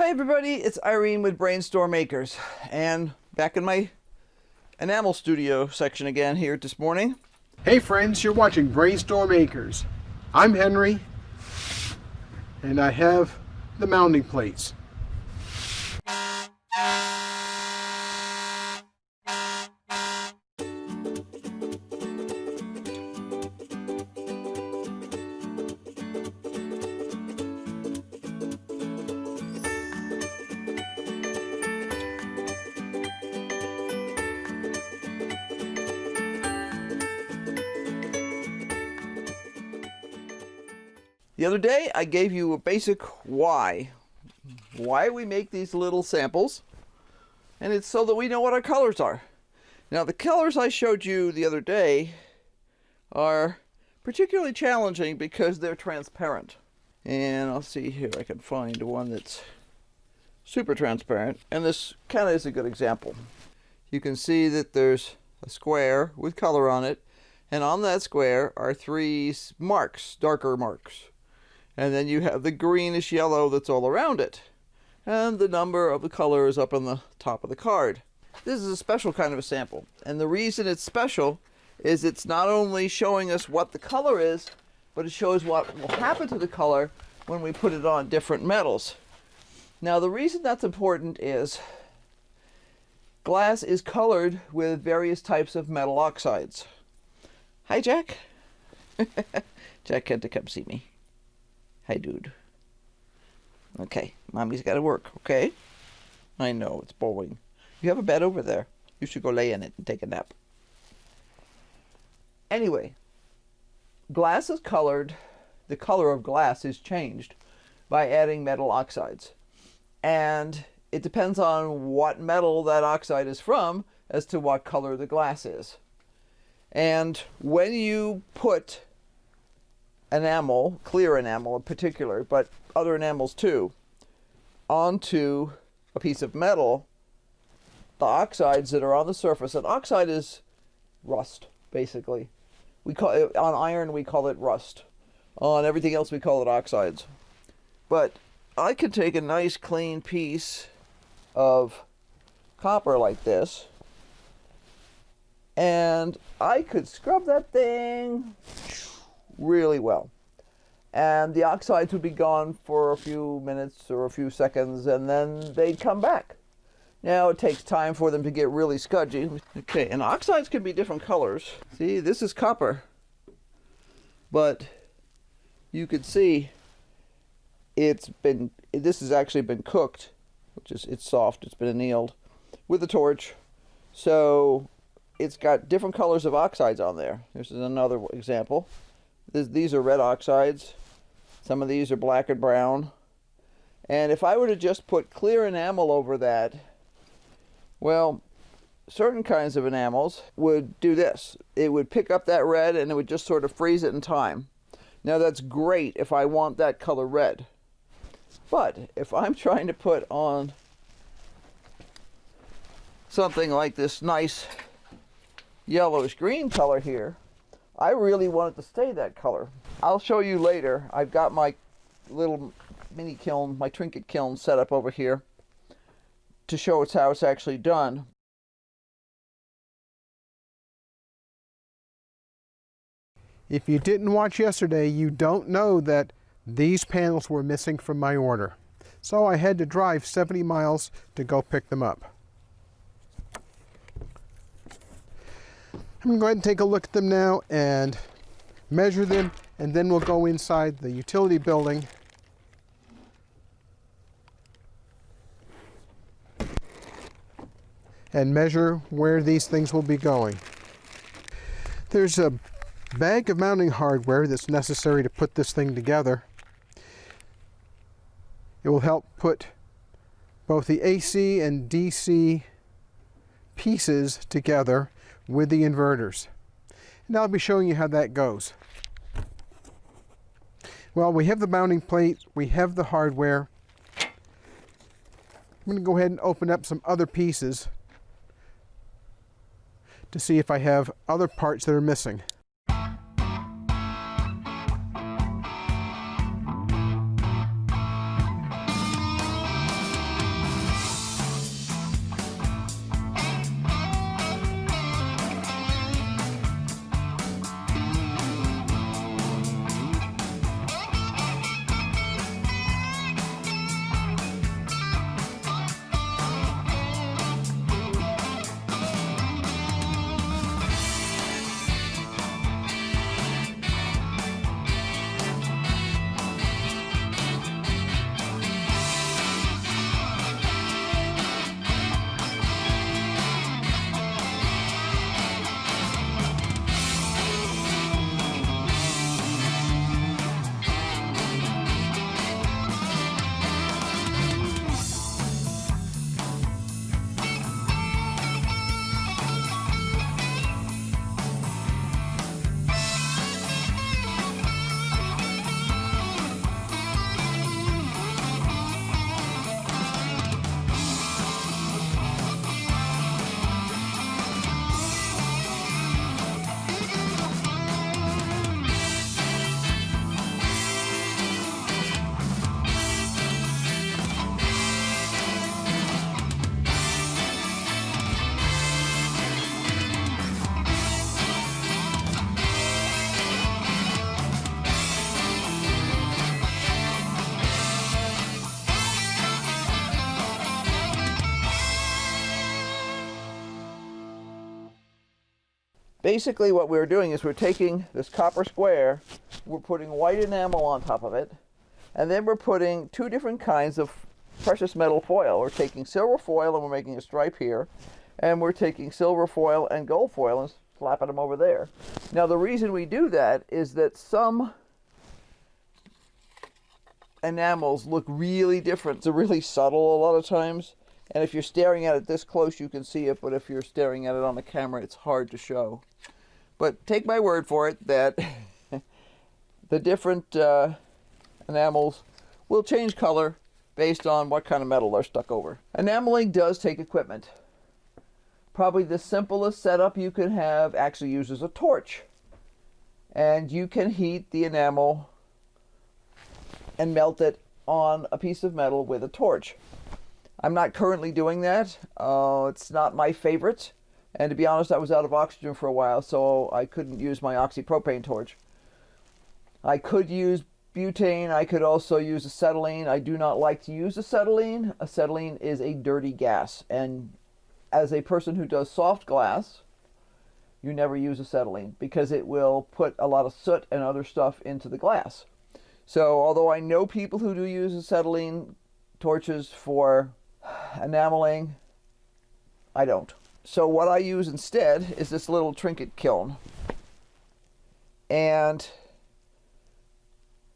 Hi everybody, it's Irene with BrainStorm Acres, and back in my enamel studio section again here this morning. Hey friends, you're watching BrainStorm Acres. I'm Henry, and I have the mounting plates. The other day I gave you a basic why we make these little samples, and it's so that we know what our colors are. Now the colors I showed you the other day are particularly challenging because they're transparent. And I'll see here, I can find one that's super transparent, and this kind of is a good example. You can see that there's a square with color on it, and on that square are three marks, darker marks. And then you have the greenish yellow that's all around it. And the number of the color is up on the top of the card. This is a special kind of a sample. And the reason it's special is it's not only showing us what the color is, but it shows what will happen to the color when we put it on different metals. Now the reason that's important is glass is colored with various types of metal oxides. Hi Jack. Jack had to come see me. Hi, dude. Okay, mommy's got to work, okay? I know, it's boring. You have a bed over there. You should go lay in it and take a nap. Anyway, glass is colored, the color of glass is changed by adding metal oxides. And it depends on what metal that oxide is from as to what color the glass is. And when you put enamel, clear enamel in particular, but other enamels too, onto a piece of metal, the oxides that are on the surface, and oxide is rust, basically. We call it, on iron we call it rust. On everything else we call it oxides. But I could take a nice clean piece of copper like this, and I could scrub that thing really well, and the oxides would be gone for a few minutes or a few seconds, and then they'd come back. Now it takes time for them to get really scudgy. Okay, and oxides can be different colors. See, this is copper, but you could see this has actually been cooked, which is, it's soft, it's been annealed with a torch, so it's got different colors of oxides on there. This is another example. These are red oxides. Some of these are black and brown. And if I were to just put clear enamel over that, well, certain kinds of enamels would do this. It would pick up that red and it would just sort of freeze it in time. Now that's great if I want that color red. But if I'm trying to put on something like this nice yellowish green color here, I really want it to stay that color. I'll show you later. I've got my little mini kiln, my trinket kiln set up over here to show us how it's actually done. If you didn't watch yesterday, you don't know that these panels were missing from my order. So I had to drive 70 miles to go pick them up. I'm going to go ahead and take a look at them now and measure them, and then we'll go inside the utility building and measure where these things will be going. There's a bag of mounting hardware that's necessary to put this thing together. It will help put both the AC and DC pieces together with the inverters. And I'll be showing you how that goes. Well, we have the mounting plate, we have the hardware. I'm going to go ahead and open up some other pieces to see if I have other parts that are missing. Basically what we're doing is we're taking this copper square, we're putting white enamel on top of it, and then we're putting two different kinds of precious metal foil. We're taking silver foil and we're making a stripe here, and we're taking silver foil and gold foil and slapping them over there. Now the reason we do that is that some enamels look really different. They're really subtle a lot of times, and if you're staring at it this close you can see it, but if you're staring at it on the camera it's hard to show. But take my word for it that the different enamels will change color based on what kind of metal they're stuck over. Enameling does take equipment. Probably the simplest setup you can have actually uses a torch, and you can heat the enamel and melt it on a piece of metal with a torch. I'm not currently doing that. It's not my favorite, and to be honest I was out of oxygen for a while, so I couldn't use my oxypropane torch. I could use butane, I could also use acetylene. I do not like to use acetylene. Acetylene is a dirty gas, and as a person who does soft glass, you never use acetylene because it will put a lot of soot and other stuff into the glass. So although I know people who do use acetylene torches for enameling, I don't. So what I use instead is this little trinket kiln, and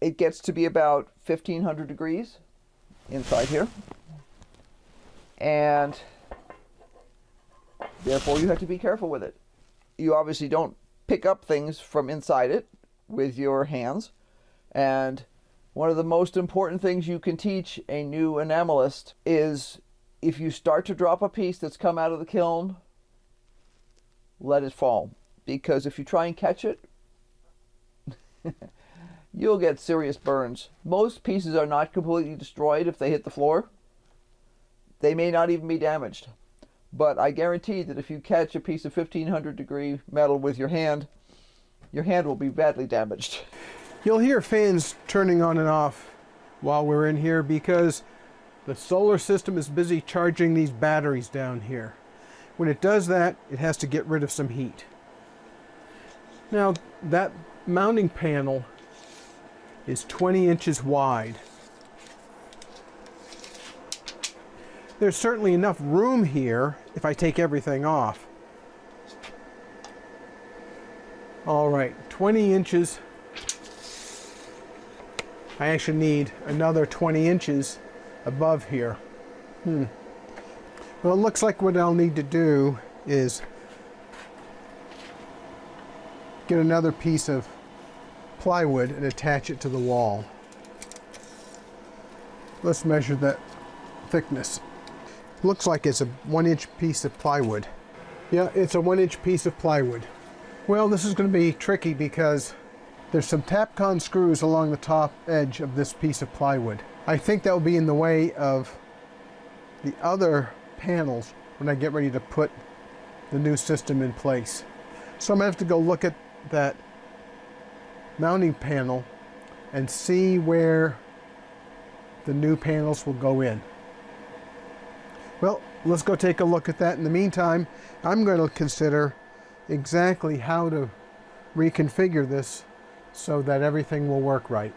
it gets to be about 1500 degrees inside here, and therefore you have to be careful with it. You obviously don't pick up things from inside it with your hands, and one of the most important things you can teach a new enamelist is if you start to drop a piece that's come out of the kiln, let it fall, because if you try and catch it you'll get serious burns. Most pieces are not completely destroyed if they hit the floor. They may not even be damaged. But I guarantee that if you catch a piece of 1500 degree metal with your hand will be badly damaged. You'll hear fans turning on and off while we're in here because the solar system is busy charging these batteries down here. When it does that, it has to get rid of some heat. Now, that mounting panel is 20 inches wide. There's certainly enough room here if I take everything off. All right, 20 inches. I actually need another 20 inches above here. Well, it looks like what I'll need to do is get another piece of plywood and attach it to the wall. Let's measure that thickness. Looks like it's a 1-inch piece of plywood. Yeah, it's a 1-inch piece of plywood. Well, this is going to be tricky because there's some Tapcon screws along the top edge of this piece of plywood. I think that will be in the way of the other panels when I get ready to put the new system in place. So I'm going to have to go look at that mounting panel and see where the new panels will go in. Well, let's go take a look at that. In the meantime, I'm going to consider exactly how to reconfigure this so that everything will work right.